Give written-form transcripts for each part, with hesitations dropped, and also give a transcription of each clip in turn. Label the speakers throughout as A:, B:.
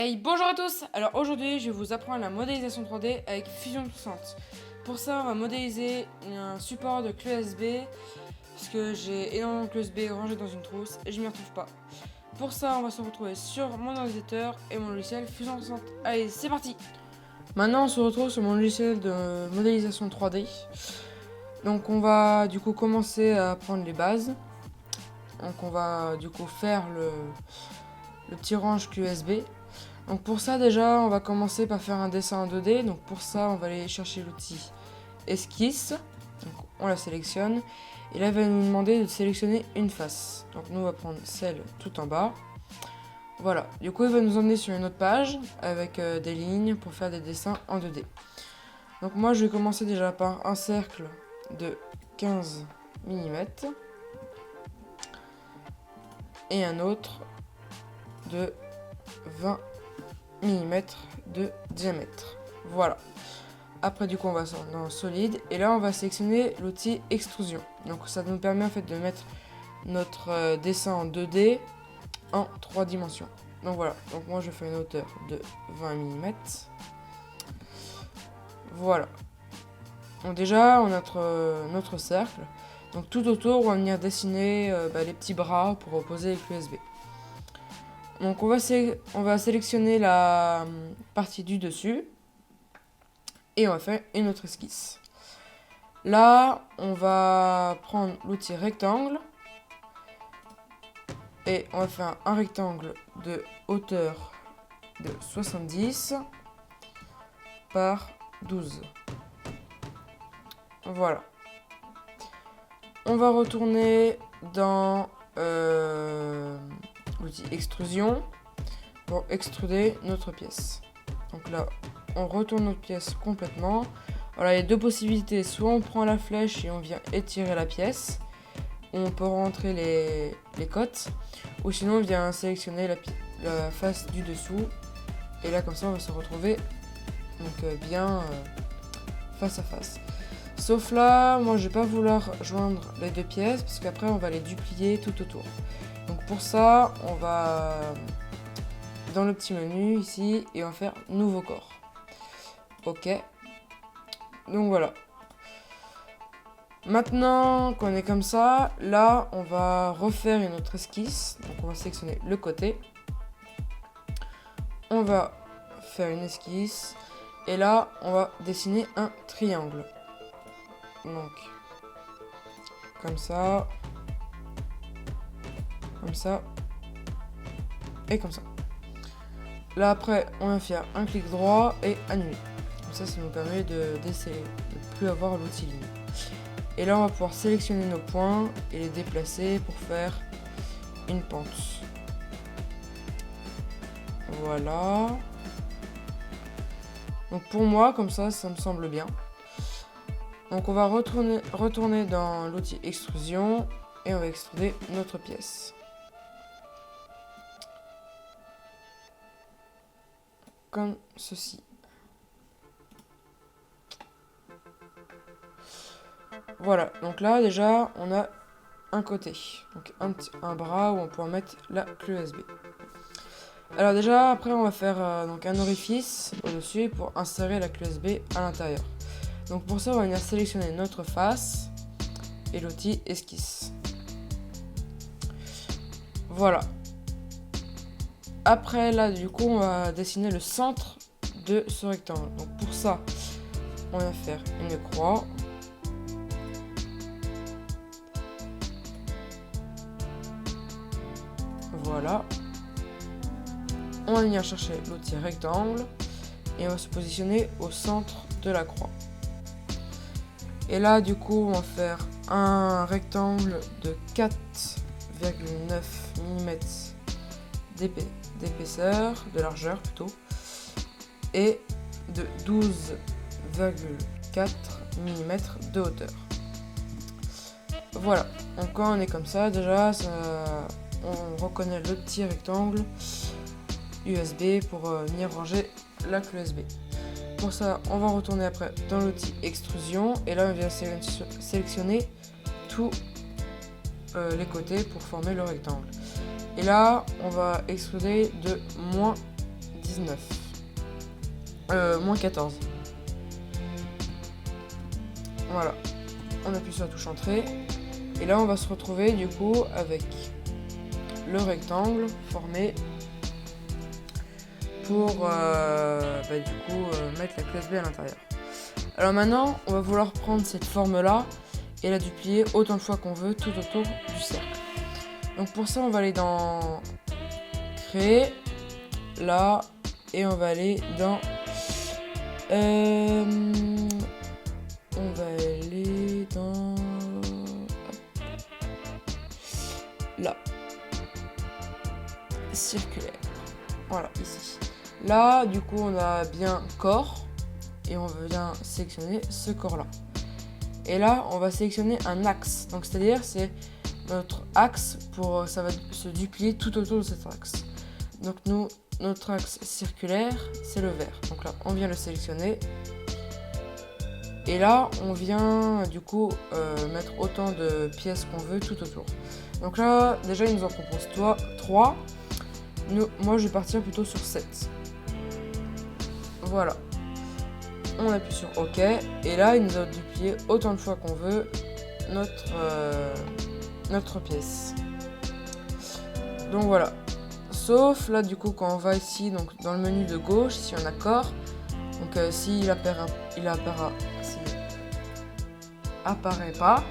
A: Hey, bonjour à tous. Alors aujourd'hui, je vais vous apprendre la modélisation 3D avec Fusion 60. Pour ça, on va modéliser un support de clé USB parce que j'ai énormément de clés USB rangées dans une trousse et je m'y retrouve pas. Pour ça, on va se retrouver sur mon ordinateur et mon logiciel Fusion 60. Allez, c'est parti. Maintenant, on se retrouve sur mon logiciel de modélisation 3D. Donc, on va du coup commencer à prendre les bases. Donc, on va du coup faire le petit range clé USB. Donc pour ça déjà on va commencer par faire un dessin en 2D. Donc pour ça on va aller chercher l'outil esquisse. Donc on la sélectionne. Et là il va nous demander de sélectionner une face. Donc nous on va prendre celle tout en bas. Voilà. Du coup il va nous emmener sur une autre page avec des lignes pour faire des dessins en 2D. Donc moi je vais commencer déjà par un cercle de 15 mm. Et un autre de 20 mm de diamètre. Voilà. Après du coup on va dans solide et là on va sélectionner l'outil extrusion. Donc ça nous permet en fait de mettre notre dessin en 2D en 3 dimensions. Donc voilà. Donc moi je fais une hauteur de 20 mm. Voilà. Donc déjà on a notre cercle. Donc tout autour on va venir dessiner les petits bras pour reposer les clés USB. Donc on va sélectionner la partie du dessus et on va faire une autre esquisse. Là, on va prendre l'outil rectangle et on va faire un rectangle de hauteur de 70 par 12. Voilà. On va retourner dans l'outil extrusion pour extruder notre pièce. Donc là, on retourne notre pièce complètement. Alors il y a deux possibilités, soit on prend la flèche et on vient étirer la pièce, ou on peut rentrer les côtes, ou sinon on vient sélectionner la face du dessous, et là comme ça on va se retrouver donc bien face à face. Sauf là, moi je vais pas vouloir joindre les deux pièces, parce qu'après on va les duplier tout autour. Donc pour ça, on va dans le petit menu ici et on va faire nouveau corps. Ok. Donc voilà. Maintenant qu'on est comme ça, là on va refaire une autre esquisse. Donc on va sélectionner le côté. On va faire une esquisse. Et là on va dessiner un triangle. Donc comme ça. Comme ça. Et comme ça. Là après on va faire un clic droit et annuler. Comme ça nous permet d'essayer de ne plus avoir l'outil ligne. Et là on va pouvoir sélectionner nos points et les déplacer pour faire une pente. Voilà. Donc pour moi comme ça me semble bien. Donc on va retourner dans l'outil extrusion et on va extruder notre pièce. Comme ceci. Voilà, donc là déjà on a un côté, donc un bras où on pourra mettre la clé USB. Alors déjà après on va faire donc un orifice au-dessus pour insérer la clé USB à l'intérieur. Donc pour ça on va venir sélectionner notre face et l'outil esquisse. Voilà. Après là du coup on va dessiner le centre de ce rectangle. Donc pour ça on va faire une croix. Voilà. On va venir chercher l'outil rectangle et on va se positionner au centre de la croix. Et là du coup on va faire un rectangle de 4,9 mm d'épaisseur, de largeur plutôt, et de 12,4 mm de hauteur. Voilà, donc quand on est comme ça déjà on reconnaît le petit rectangle USB pour venir ranger la clé USB. Pour ça, on va retourner après dans l'outil extrusion et là on vient sélectionner tous les côtés pour former le rectangle. Et là, on va extruder de moins 19. Moins 14. Voilà. On appuie sur la touche entrée. Et là, on va se retrouver du coup avec le rectangle formé pour mettre la clé USB à l'intérieur. Alors maintenant, on va vouloir prendre cette forme-là et la duplier autant de fois qu'on veut tout autour du cercle. Donc pour ça, on va aller dans Créer, là, et on va aller dans là, circulaire. Voilà, ici. Là, du coup, on a bien corps et on vient sélectionner ce corps-là. Et là, on va sélectionner un axe. Donc, c'est-à-dire, c'est notre axe ça va se duplier tout autour de cet axe. Donc, notre axe circulaire, c'est le vert. Donc là, on vient le sélectionner. Et là, on vient du coup mettre autant de pièces qu'on veut tout autour. Donc là, déjà, il nous en propose 3. Moi, je vais partir plutôt sur 7. Voilà. On appuie sur OK. Et là, il nous a duplié autant de fois qu'on veut notre pièce. Donc voilà. Sauf là, du coup, quand on va ici, donc dans le menu de gauche, si on a corps, donc s'il apparaît pas,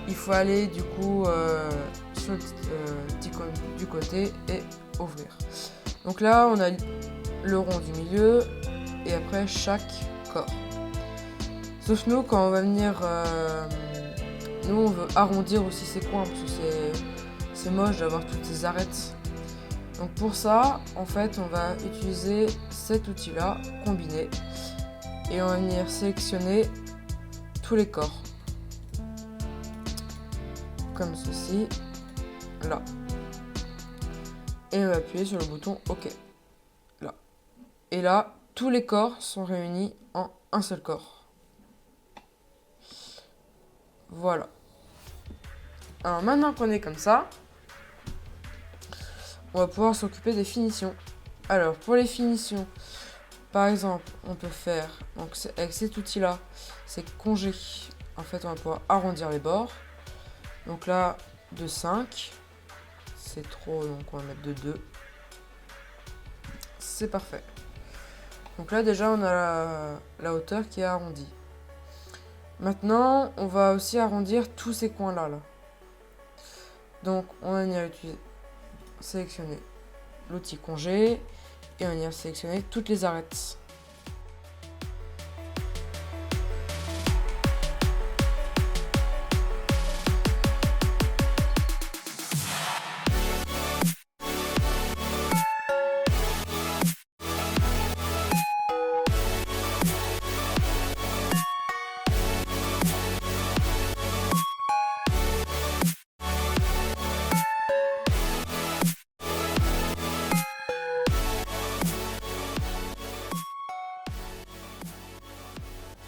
A: il faut aller du coup sur le petit icône du côté et ouvrir. Donc là, on a le rond du milieu et après chaque corps. Sauf nous, quand on va venir, nous on veut arrondir aussi ces coins parce que c'est moche d'avoir toutes ces arêtes. Donc pour ça, en fait, on va utiliser cet outil-là, combiné, et on va venir sélectionner tous les corps. Comme ceci, là. Et on va appuyer sur le bouton OK. Là. Et là, tous les corps sont réunis en un seul corps. Voilà. Alors maintenant qu'on est comme ça, on va pouvoir s'occuper des finitions. Alors pour les finitions, par exemple, on peut faire, donc avec cet outil-là, c'est congé. En fait, on va pouvoir arrondir les bords. Donc là, de 5, c'est trop, donc on va mettre de 2. C'est parfait. Donc là, déjà, on a la hauteur qui est arrondie. Maintenant, on va aussi arrondir tous ces coins-là. Là. Donc, on va venir sélectionner l'outil congé et on va venir sélectionner toutes les arêtes.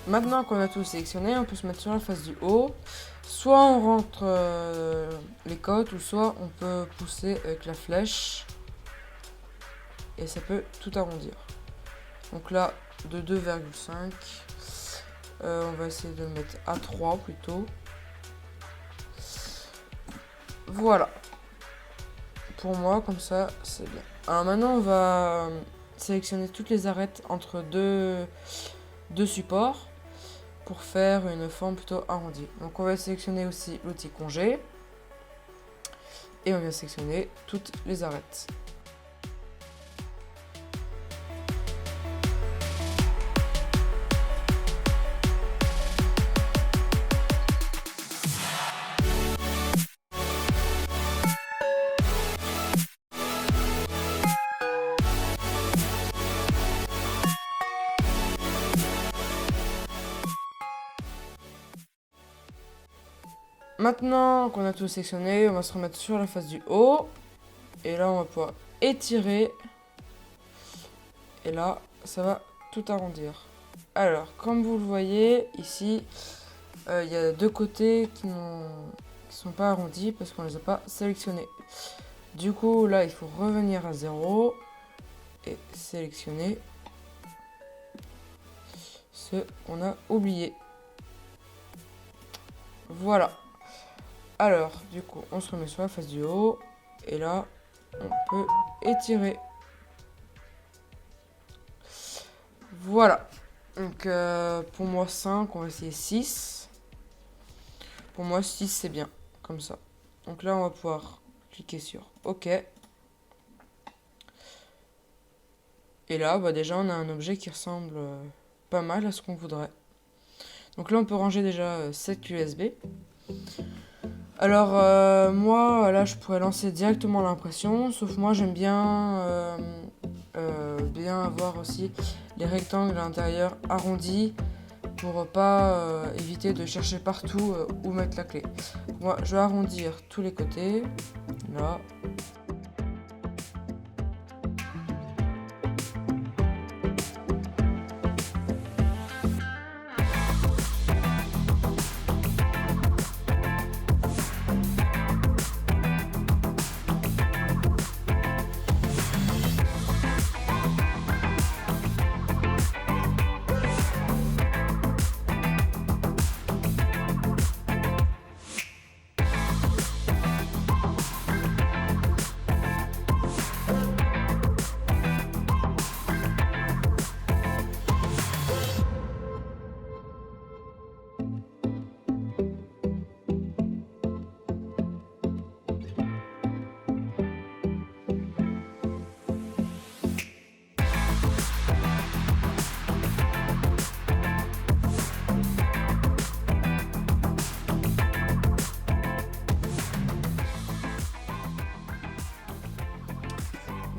A: Maintenant qu'on a tout sélectionné, on peut se mettre sur la face du haut. Soit on rentre les côtes, ou soit on peut pousser avec la flèche. Et ça peut tout arrondir. Donc là, de 2,5. On va essayer de le mettre à 3 plutôt. Voilà. Pour moi, comme ça, c'est bien. Alors maintenant, on va sélectionner toutes les arêtes entre deux supports pour faire une forme plutôt arrondie. Donc on va sélectionner aussi l'outil congé et on va sélectionner toutes les arêtes. Maintenant qu'on a tout sélectionné, on va se remettre sur la face du haut. Et là, on va pouvoir étirer. Et là, ça va tout arrondir. Alors, comme vous le voyez, ici, il y a deux côtés qui ne sont pas arrondis parce qu'on ne les a pas sélectionnés. Du coup, là, il faut revenir à 0. et sélectionner ce qu'on a oublié. Voilà. Alors, du coup, on se remet sur la face du haut. Et là, on peut étirer. Voilà. Donc, pour moi, 5, on va essayer 6. Pour moi, 6, c'est bien. Comme ça. Donc là, on va pouvoir cliquer sur OK. Et là, bah, déjà, on a un objet qui ressemble pas mal à ce qu'on voudrait. Donc là, on peut ranger déjà cette clé USB. Alors, moi, là, je pourrais lancer directement l'impression. Sauf moi, j'aime bien, bien avoir aussi les rectangles à l'intérieur arrondis pour pas éviter de chercher partout où mettre la clé. Moi, je vais arrondir tous les côtés. Là.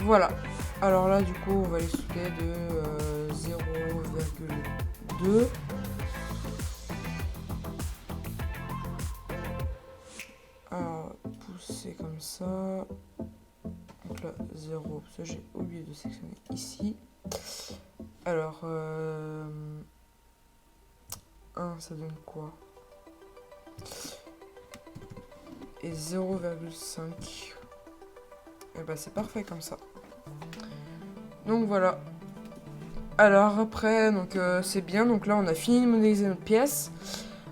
A: Voilà. Alors là, du coup, on va les souder de 0,2. Alors, pousser comme ça. Donc là, 0, parce que j'ai oublié de sélectionner ici. Alors, 1, ça donne quoi? Et 0,5. Et bah c'est parfait comme ça. Donc voilà. Alors après, donc c'est bien. Donc là, on a fini de modéliser notre pièce.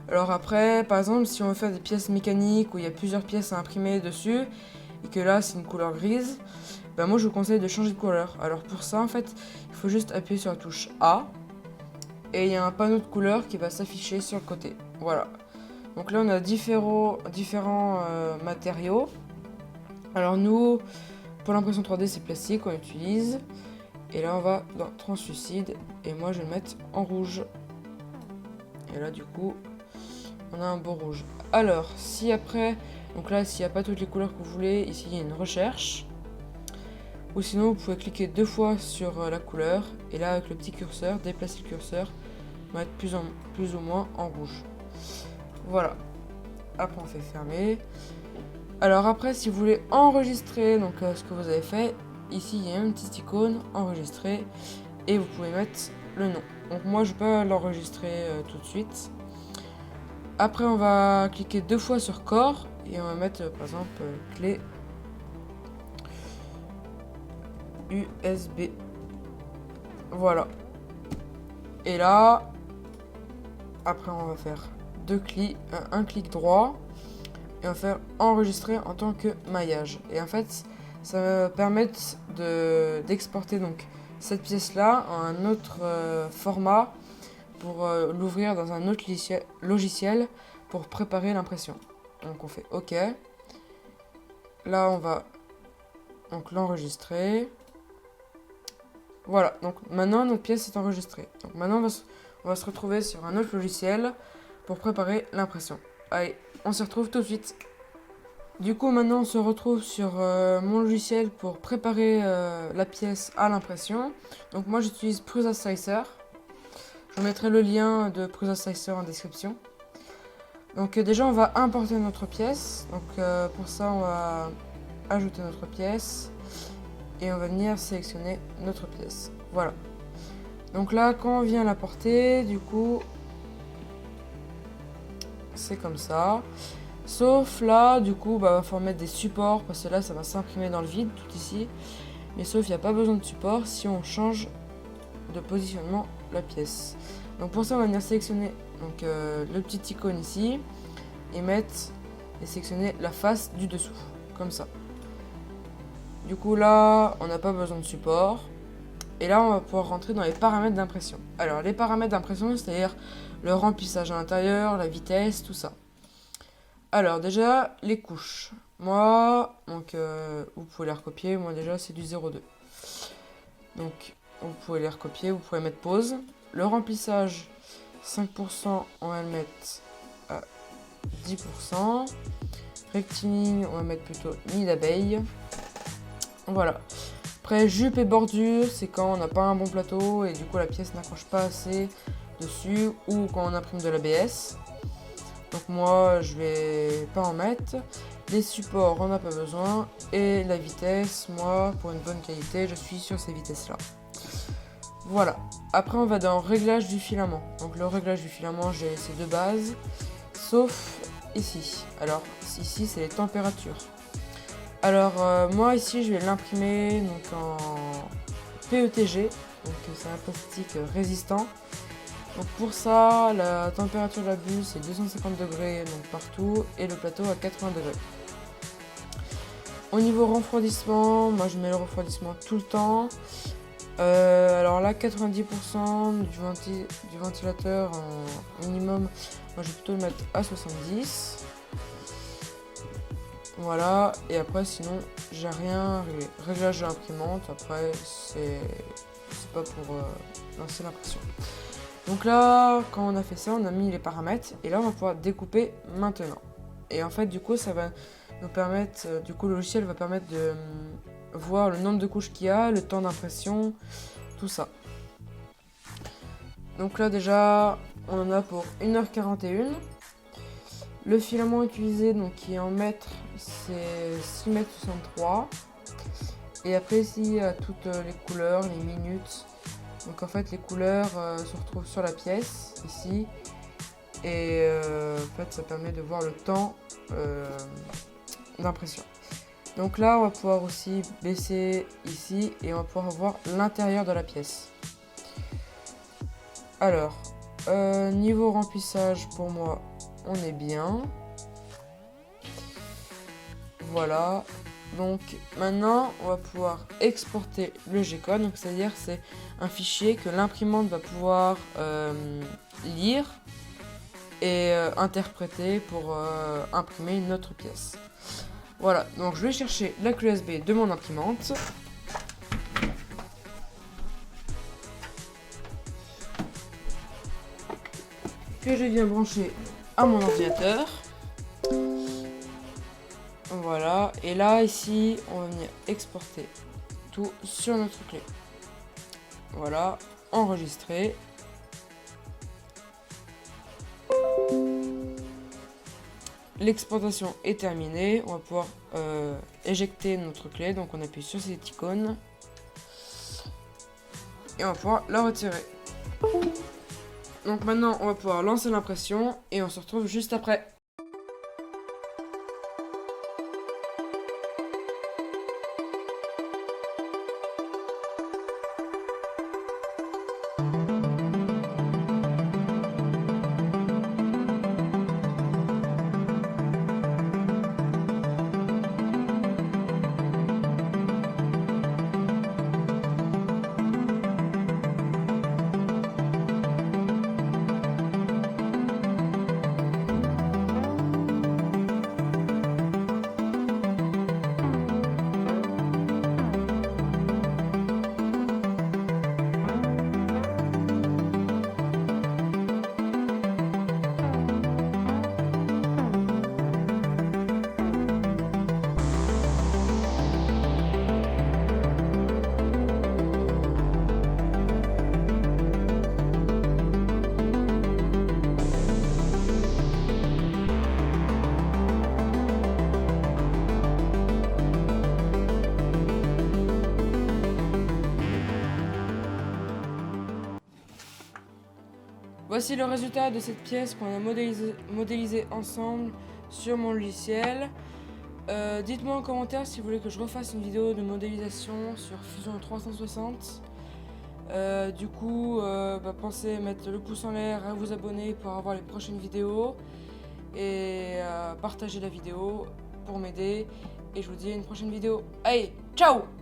A: Alors après, par exemple, si on veut faire des pièces mécaniques où il y a plusieurs pièces à imprimer dessus, et que là, c'est une couleur grise, bah moi, je vous conseille de changer de couleur. Alors pour ça, en fait, il faut juste appuyer sur la touche A. Et il y a un panneau de couleurs qui va s'afficher sur le côté. Voilà. Donc là, on a différents matériaux. Alors nous, pour l'impression 3D, c'est plastique qu'on utilise. Et là, on va dans translucide. Et moi, je vais le mettre en rouge. Et là, du coup, on a un beau rouge. Alors, si après, donc là, s'il n'y a pas toutes les couleurs que vous voulez, ici, il y a une recherche. Ou sinon, vous pouvez cliquer 2 fois sur la couleur. Et là, avec le petit curseur, déplacer le curseur, on va être plus ou moins en rouge. Voilà. Après, on fait fermer. Alors après, si vous voulez enregistrer donc ce que vous avez fait, ici, il y a une petite icône, enregistrer. Et vous pouvez mettre le nom. Donc moi, je peux l'enregistrer tout de suite. Après, on va cliquer 2 fois sur corps. Et on va mettre, par exemple, clé USB. Voilà. Et là, après on va faire un clic droit et on va faire enregistrer en tant que maillage. Et en fait, ça va permettre d'exporter donc cette pièce là en un autre format pour l'ouvrir dans un autre logiciel pour préparer l'impression. Donc on fait OK. Là, on va donc l'enregistrer. Voilà, donc maintenant notre pièce est enregistrée. Donc maintenant on va se retrouver sur un autre logiciel pour préparer l'impression. Allez, on se retrouve tout de suite. Du coup maintenant on se retrouve sur mon logiciel pour préparer la pièce à l'impression. Donc moi j'utilise Prusa Slicer. Je vous mettrai le lien de Prusa Slicer en description. Donc déjà on va importer notre pièce. Donc pour ça on va ajouter notre pièce. Et on va venir sélectionner notre pièce. Voilà. Donc là, quand on vient la porter, du coup, c'est comme ça. Sauf là, du coup, bah, va falloir mettre des supports parce que là, ça va s'imprimer dans le vide, tout ici. Mais sauf il n'y a pas besoin de support si on change de positionnement la pièce. Donc pour ça on va venir sélectionner donc, le petit icône ici et sélectionner la face du dessous, comme ça. Du coup là on n'a pas besoin de support. Et là, on va pouvoir rentrer dans les paramètres d'impression. Alors, les paramètres d'impression, c'est-à-dire le remplissage à l'intérieur, la vitesse, tout ça. Alors, déjà, les couches. Moi, donc, vous pouvez les recopier. Moi, déjà, c'est du 0,2. Donc, vous pouvez les recopier. Vous pouvez mettre pause. Le remplissage, 5%, on va le mettre à 10%. Rectiligne, on va mettre plutôt nid d'abeille. Voilà. Après, jupe et bordure, c'est quand on n'a pas un bon plateau et du coup la pièce n'accroche pas assez dessus ou quand on imprime de l'ABS. Donc moi, je vais pas en mettre. Les supports, on n'a pas besoin. Et la vitesse, moi, pour une bonne qualité, je suis sur ces vitesses-là. Voilà. Après, on va dans réglage du filament. Donc le réglage du filament, j'ai laissé de base, sauf ici. Alors, ici, c'est les températures. Alors moi ici je vais l'imprimer donc en PETG, donc c'est un plastique résistant. Donc pour ça la température de la bulle c'est 250 degrés donc partout et le plateau à 80 degrés. Au niveau refroidissement, moi je mets le refroidissement tout le temps. Alors là 90% du ventilateur en minimum, moi je vais plutôt le mettre à 70. Voilà, et après sinon j'ai rien réglé. Réglage de l'imprimante, après c'est pas pour lancer l'impression. Donc là, quand on a fait ça, on a mis les paramètres et là on va pouvoir découper maintenant. Et en fait du coup ça va nous permettre, du coup le logiciel va permettre de voir le nombre de couches qu'il y a, le temps d'impression, tout ça. Donc là déjà on en a pour 1h41. Le filament utilisé, donc qui est en mètres, c'est 6,63 m. Et après ici, il y a toutes les couleurs, les minutes. Donc en fait, les couleurs se retrouvent sur la pièce, ici. Et en fait, ça permet de voir le temps d'impression. Donc là, on va pouvoir aussi baisser ici et on va pouvoir voir l'intérieur de la pièce. Alors, niveau remplissage, pour moi, on est bien. Voilà. Donc maintenant, on va pouvoir exporter le G-code. Donc c'est-à-dire c'est un fichier que l'imprimante va pouvoir lire et interpréter pour imprimer une autre pièce. Voilà. Donc je vais chercher la clé USB de mon imprimante. Que je viens brancher à mon ordinateur. Voilà, et là ici on va venir exporter tout sur notre clé. Voilà, enregistrer. L'exportation est terminée, on va pouvoir éjecter notre clé, donc on appuie sur cette icône et on va pouvoir la retirer. Donc maintenant on va pouvoir lancer l'impression et on se retrouve juste après. Voici le résultat de cette pièce qu'on a modélisé ensemble sur mon logiciel. Dites-moi en commentaire si vous voulez que je refasse une vidéo de modélisation sur Fusion 360. Du coup, pensez à mettre le pouce en l'air, à vous abonner pour avoir les prochaines vidéos et partager la vidéo pour m'aider. Et je vous dis à une prochaine vidéo. Allez, ciao!